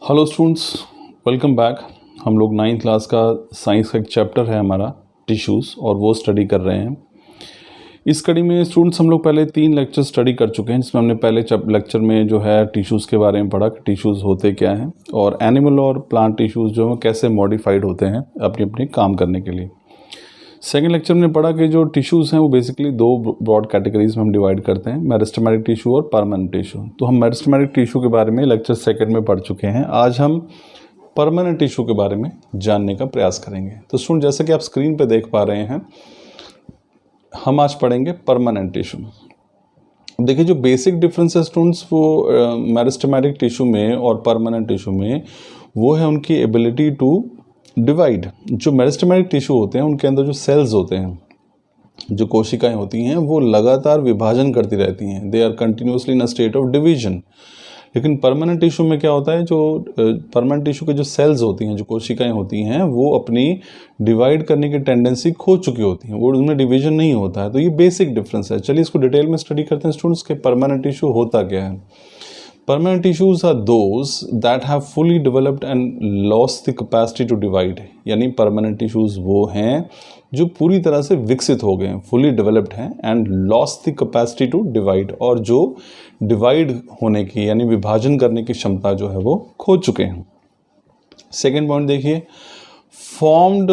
Hello students, welcome back. हम लोग 9th class का साइंस का एक चैप्टर है हमारा टिश्यूज़, और वो स्टडी कर रहे हैं। इस कड़ी में स्टूडेंट्स हम लोग पहले 3 लेक्चर स्टडी कर चुके हैं, जिसमें हमने पहले लेक्चर में जो है टिश्यूज़ के बारे में पढ़ा कि टिश्यूज़ होते क्या हैं और एनिमल और प्लांट टिश्यूज़ जो हैं कैसे मॉडिफाइड होते हैं अपने अपने काम करने के लिए। सेकेंड लेक्चर में पढ़ा कि जो टिश्यूज़ हैं वो बेसिकली 2 ब्रॉड कैटेगरीज में हम डिवाइड करते हैं, मेरिस्टेमेटिक टिश्यू और परमानेंट टिश्यू। तो हम मेरिस्टेमेटिक टिश्यू के बारे में लेक्चर सेकंड में पढ़ चुके हैं। आज हम परमानेंट टिश्यू के बारे में जानने का प्रयास करेंगे। तो स्टूडेंट, जैसे कि आप स्क्रीन पे देख पा रहे हैं, हम आज पढ़ेंगे परमानेंट टिश्यू। देखिए, जो बेसिक डिफरेंस है स्टूडेंट्स वो मेरिस्टेमेटिक टिश्यू में और परमानेंट टिश्यू में, वो है उनकी एबिलिटी टू डिवाइड। जो मेरिस्टेमेटिक टिश्यू होते हैं उनके अंदर जो सेल्स होते हैं, जो कोशिकाएं होती हैं, वो लगातार विभाजन करती रहती हैं। They are continuously in a state of division. लेकिन परमानेंट टिश्यू में क्या होता है, जो परमानेंट टिश्यू के जो सेल्स होती हैं, जो कोशिकाएं होती हैं, वो अपनी डिवाइड करने की टेंडेंसी खो चुकी होती हैं, वो उनमें डिवीजन नहीं होता है। तो ये बेसिक डिफरेंस है। चलिए इसको डिटेल में स्टडी करते हैं स्टूडेंट्स के परमानेंट टिश्यू होता क्या है। Permanent tissues are those that have fully developed and lost the capacity to divide। यानी परमानेंट टिश्यूज वो हैं जो पूरी तरह से विकसित हो गए हैं, फुली डेवलप्ड हैं, and lost the capacity to divide, और जो डिवाइड होने की यानी विभाजन करने की क्षमता जो है वो खो चुके हैं। सेकेंड पॉइंट देखिए, formed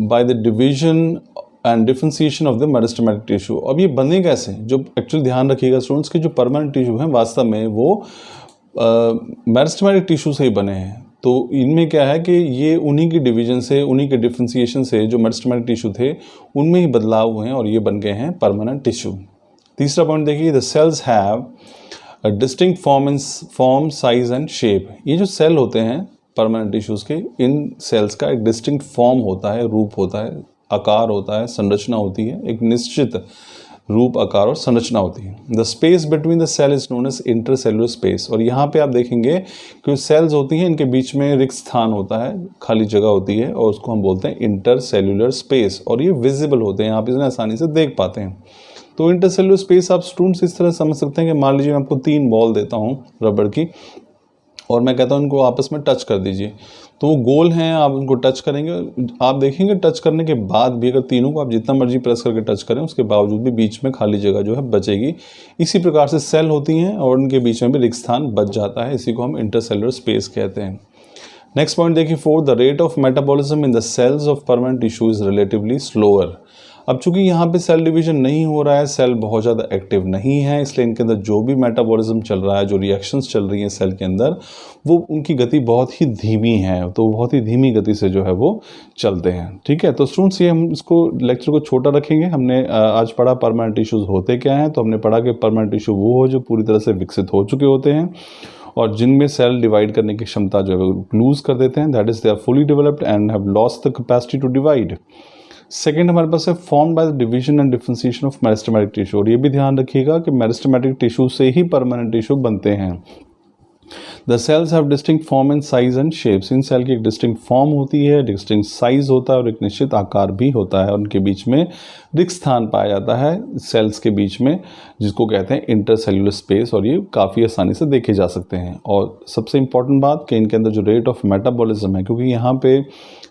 by the division and differentiation of the meristematic tissue. अब ये बने कैसे, जो एक्चुअली ध्यान रखिएगा स्टूडेंट्स कि जो परमानेंट टिश्यू हैं वास्तव में वो मेरिस्टेमेटिक टिश्यू से ही बने हैं। तो इनमें क्या है कि ये उन्हीं की डिवीजन से, उन्हीं के डिफ्रेंसिएशन से जो मेरिस्टेमेटिक टिश्यू थे उनमें ही बदलाव हुए हैं और ये बन गए हैं परमानेंट टिश्यू। तीसरा पॉइंट देखिए, the cells have a distinct form, size and shape. ये जो सेल होते हैं परमानेंट टिश्यूज़ के, इन सेल्स का एक डिस्टिंक्ट फॉर्म होता है, रूप होता है, आकार होता है, संरचना होती है, एक निश्चित रूप, आकार और संरचना होती है। The space between the cell is known as intercellular space. और यहाँ पे आप देखेंगे कि सेल्स होती हैं, इनके बीच में रिक्त स्थान होता है, खाली जगह होती है, और उसको हम बोलते हैं इंटरसेलुलर स्पेस, और ये विजिबल होते हैं, आप इन्हें आसानी से देख पाते हैं। तो इंटरसेलुलर स्पेस आप स्टूडेंट्स इस तरह समझ सकते हैं कि मान लीजिए मैं आपको 3 बॉल देता हूँ रबड़ की, और मैं कहता हूँ इनको आपस में टच कर दीजिए, तो वो गोल हैं, आप उनको टच करेंगे, आप देखेंगे टच करने के बाद भी अगर तीनों को आप जितना मर्जी प्रेस करके टच करें, उसके बावजूद भी बीच में खाली जगह जो है बचेगी। इसी प्रकार से सेल होती हैं और उनके बीच में भी रिक्त स्थान बच जाता है, इसी को हम इंटरसेलुलर स्पेस कहते हैं। नेक्स्ट पॉइंट देखिए, 4, the rate of metabolism in the cells of permanent tissue is relatively slower. अब चूंकि यहाँ पे सेल डिवीजन नहीं हो रहा है, सेल बहुत ज़्यादा एक्टिव नहीं है, इसलिए इनके अंदर जो भी मेटाबॉलिज्म चल रहा है, जो रिएक्शंस चल रही हैं सेल के अंदर, वो उनकी गति बहुत ही धीमी है। तो बहुत ही धीमी गति से जो है वो चलते हैं। ठीक है, तो स्टूडेंट्स ये हम इसको लेक्चर को छोटा रखेंगे। हमने आज पढ़ा परमानेंट टिश्यूज़ होते क्या हैं। तो हमने पढ़ा कि परमानेंट टिश्यू वो हो जो पूरी तरह से विकसित हो चुके होते हैं और जिनमें सेल डिवाइड करने की क्षमता जो है वो लूज कर देते हैं, that is they are fully developed and have lost the capacity to divide. Second हमारे पास है form by the division and differentiation of meristematic tissue. और ये भी ध्यान रखिएगा कि मेरिस्टेमेटिक टिश्यू से ही परमानेंट टिश्यू बनते हैं। The cells have distinct form and size and shapes. इन सेल की एक डिस्टिंक्ट फॉर्म होती है, डिस्टिंक्ट साइज होता है और एक निश्चित आकार भी होता है, और उनके बीच में रिक्त स्थान पाया जाता है सेल्स के बीच में, जिसको कहते हैं इंटरसेल्युलर स्पेस, और ये काफ़ी आसानी से देखे जा सकते हैं। और सबसे इंपॉर्टेंट बात कि इनके अंदर जो रेट ऑफ मेटाबॉलिज्म है, क्योंकि यहाँ पे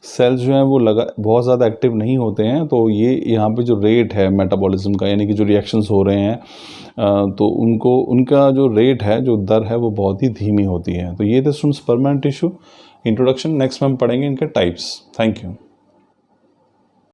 सेल्स जो हैं वो बहुत ज़्यादा एक्टिव नहीं होते हैं, तो ये यहाँ पे जो रेट है मेटाबॉलिज्म का, यानी कि जो रिएक्शंस हो रहे हैं, तो उनका जो रेट है, जो दर है, वो बहुत ही धीमी होती है। तो ये थे students permanent tissue introduction. Next में हम पढ़ेंगे इनके टाइप्स। Thank you.